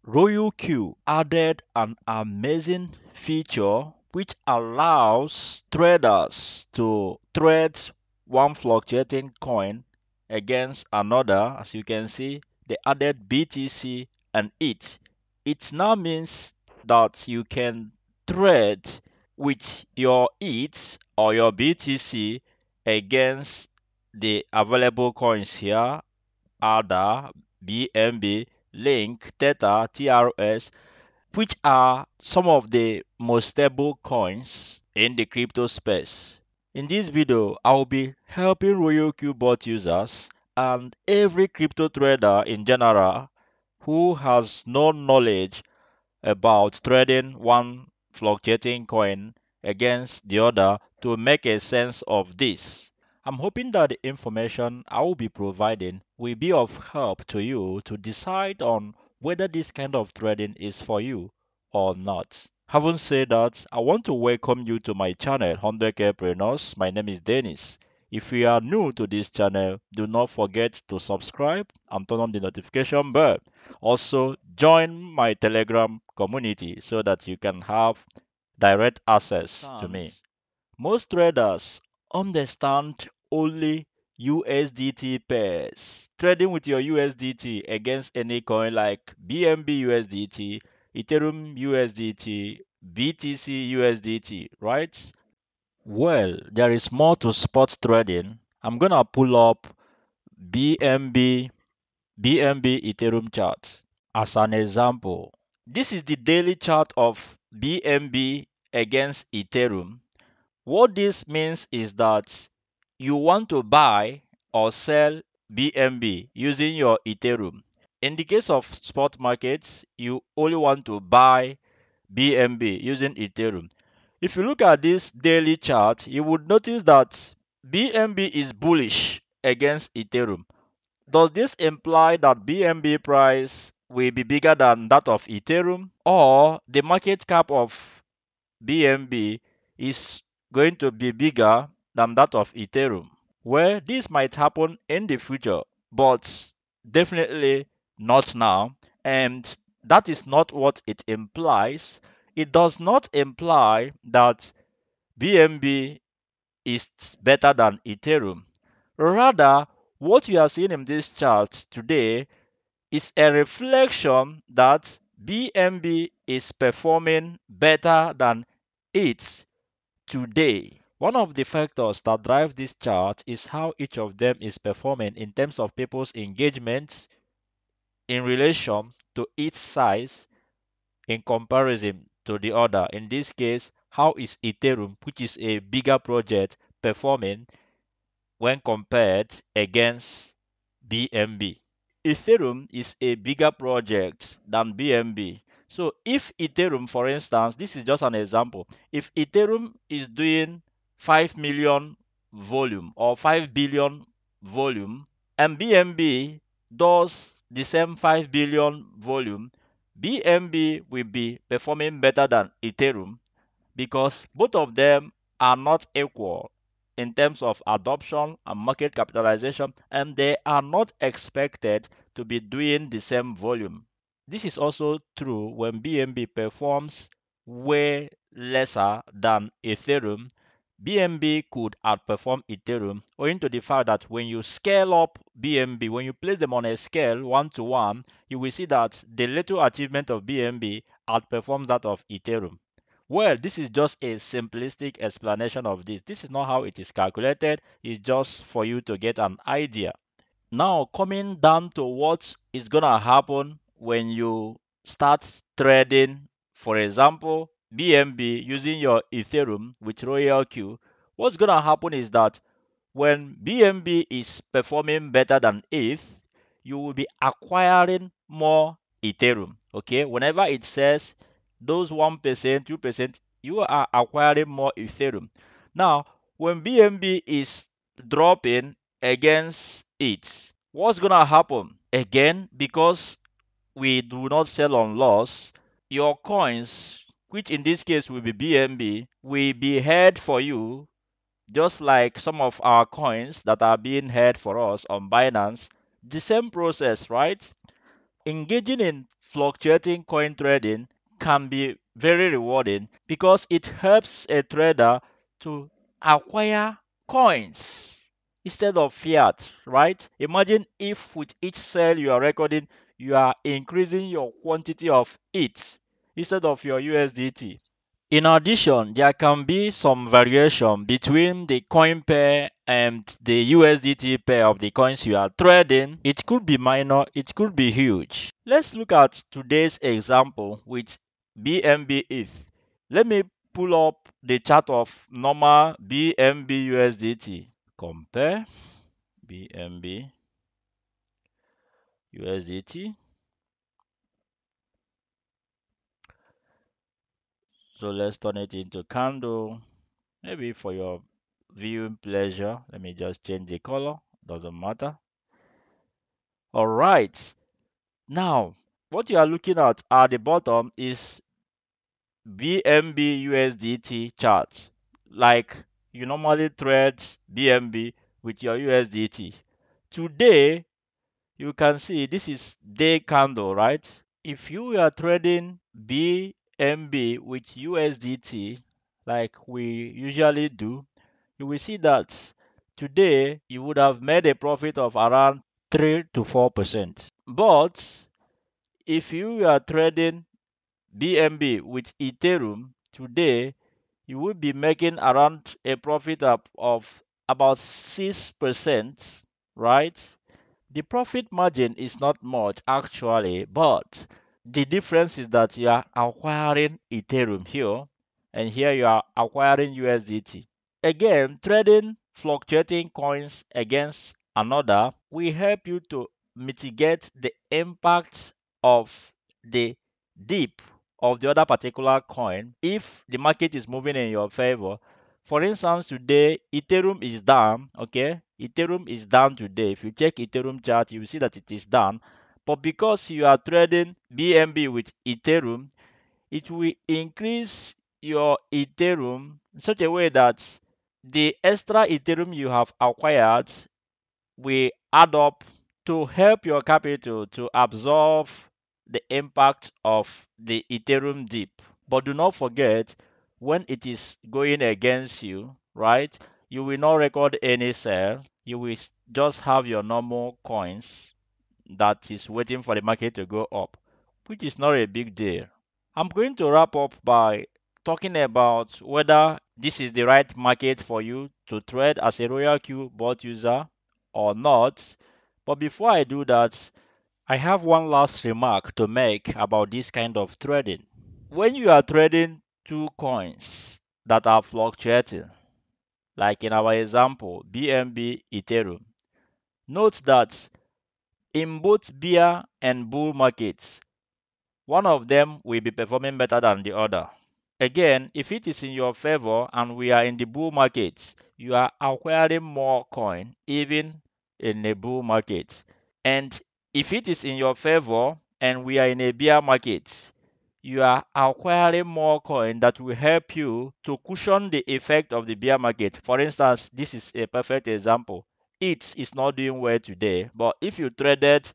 RoyalQ added an amazing feature which allows traders to trade one fluctuating coin against another. As you can see, they added BTC and ETH. It now means that you can trade with your ETH or your BTC against the available coins here: ADA, BNB, Link, Theta, TRS, which are some of the most stable coins in the crypto space. In this video, I will be helping RoyalQ bot users and every crypto trader in general who has no knowledge about trading one fluctuating coin against the other to make a sense of this. I'm hoping that the information I will be providing will be of help to you to decide on whether this kind of trading is for you or not. Having said that, I want to welcome you to my channel, 100k Preneurs. My name is Dennis. If you are new to this channel, do not forget to subscribe and turn on the notification bell. Also, join my Telegram community so that you can have direct access to me. Most traders understand only USDT pairs. Trading with your USDT against any coin like BNB USDT, Ethereum USDT, BTC USDT, right? Well, there is more to spot trading. I'm gonna pull up BNB Ethereum chart as an example. This is the daily chart of BNB against Ethereum. What this means is that you want to buy or sell BNB using your Ethereum. In the case of spot markets, you only want to buy BNB using Ethereum. If you look at this daily chart, you would notice that BNB is bullish against Ethereum. Does this imply that BNB price will be bigger than that of Ethereum, or the market cap of BNB is going to be bigger than that of Ethereum? Well, this might happen in the future, but definitely not now. And that is not what it implies. It does not imply that BNB is better than Ethereum. Rather, what you are seeing in this chart today is a reflection that BNB is performing better than ETH today. One of the factors that drive this chart is how each of them is performing in terms of people's engagement in relation to each size in comparison to the other. In this case, how is Ethereum, which is a bigger project, performing when compared against BNB? Ethereum is a bigger project than BNB. So if Ethereum, for instance, this is just an example, if Ethereum is doing 5 million volume or 5 billion volume and BNB does the same 5 billion volume, BNB will be performing better than Ethereum because both of them are not equal in terms of adoption and market capitalization, and they are not expected to be doing the same volume. This is also true when BNB performs way lesser than Ethereum. BNB could outperform Ethereum owing to the fact that when you scale up BNB, when you place them on a scale 1 to 1, you will see that the little achievement of BNB outperforms that of Ethereum. Well, this is just a simplistic explanation of this. This is not how it is calculated. It's just for you to get an idea. Now, coming down to what is going to happen when you start trading, for example, BNB using your Ethereum with RoyalQ, what's going to happen is that when BNB is performing better than ETH, you will be acquiring more Ethereum. Okay, whenever it says those 1%, 2%, you are acquiring more Ethereum. Now, when BNB is dropping against it, what's gonna happen? Again, because we do not sell on loss, your coins, which in this case will be BNB, will be held for you just like some of our coins that are being held for us on Binance. The same process, right? Engaging in fluctuating coin trading can be very rewarding because it helps a trader to acquire coins instead of fiat, right? Imagine if with each sell you are recording, you are increasing your quantity of it instead of your USDT. In addition, there can be some variation between the coin pair and the USDT pair of the coins you are trading. It could be minor, it could be huge. Let's look at today's example with BNBETH. Let me pull up the chart of normal BNB USDT. Compare BNB USDT. So let's turn it into candle. Maybe for your viewing pleasure, let me just change the color. Doesn't matter. All right. Now, what you are looking at the bottom is BNB USDT chart. Like you normally trade BNB with your USDT. Today, you can see this is day candle, right? If you are trading BNB with USDT, like we usually do, you will see that today you would have made a profit of around 3 to 4%. But if you are trading BNB with Ethereum today, you will be making around a profit of about 6%, right? The profit margin is not much actually, but the difference is that you are acquiring Ethereum here, and here you are acquiring USDT. Again, trading fluctuating coins against another will help you to mitigate the impact of the dip of the other particular coin if the market is moving in your favor. For instance, today Ethereum is down, okay? Ethereum is down today. If you check Ethereum chart, you will see that it is down. But because you are trading BNB with Ethereum, it will increase your Ethereum in such a way that the extra Ethereum you have acquired will add up to help your capital to absorb the impact of the Ethereum dip. But do not forget, when it is going against you, right, you will not record any sell. You will just have your normal coins that is waiting for the market to go up, which is not a big deal. I'm going to wrap up by talking about whether this is the right market for you to trade as a RoyalQ bot user or not. But before I do that, I have one last remark to make about this kind of trading. When you are trading two coins that are fluctuating, like in our example, BNB Ethereum, note that in both bear and bull markets, one of them will be performing better than the other. Again, if it is in your favor and we are in the bull market, you are acquiring more coin even in a bull market. And if it is in your favor and we are in a bear market, you are acquiring more coin that will help you to cushion the effect of the bear market. For instance, this is a perfect example. It is not doing well today, but if you traded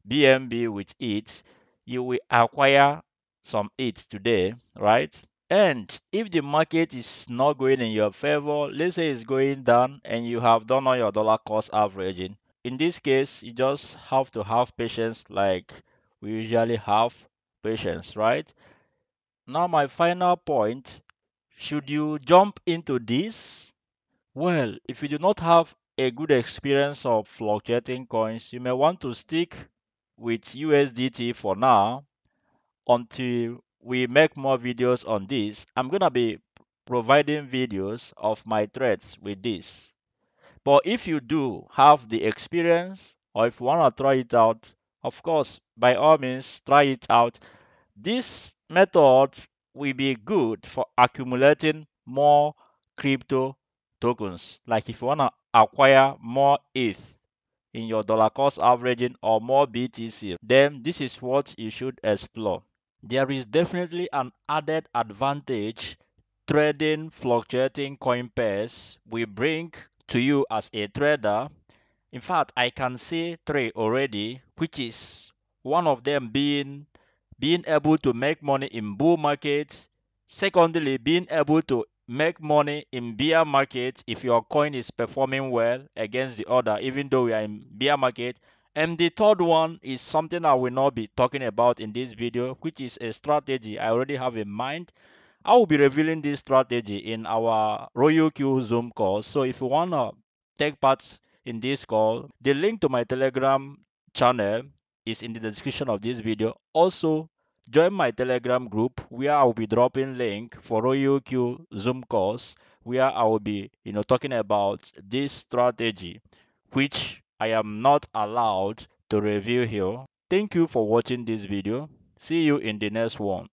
BNB with it, you will acquire some it today, right? And if the market is not going in your favor, let's say it's going down and you have done all your dollar cost averaging, in this case, you just have to have patience like we usually have patience, right? Now, my final point, should you jump into this? Well, if you do not have a good experience of fluctuating coins, you may want to stick with USDT for now until we make more videos on this. I'm gonna be providing videos of my trades with this. But if you do have the experience or if you wanna try it out, of course, by all means, try it out. This method will be good for accumulating more crypto tokens. Like if you wanna acquire more ETH in your dollar cost averaging or more BTC, then this is what you should explore. There is definitely an added advantage trading fluctuating coin pairs will bring to you as a trader. In fact, I can see three already, which is One of them being able to make money in bull markets. Secondly, being able to make money in bear markets if your coin is performing well against the other, even though we are in bear market. And the third one is something I will not be talking about in this video, which is a strategy I already have in mind. I will be revealing this strategy in our RoyalQ Zoom call. So if you want to take part in this call, the link to my Telegram channel is in the description of this video. Also, join my Telegram group where I will be dropping link for RoyalQ Zoom calls where I will be, talking about this strategy, which I am not allowed to review here. Thank you for watching this video. See you in the next one.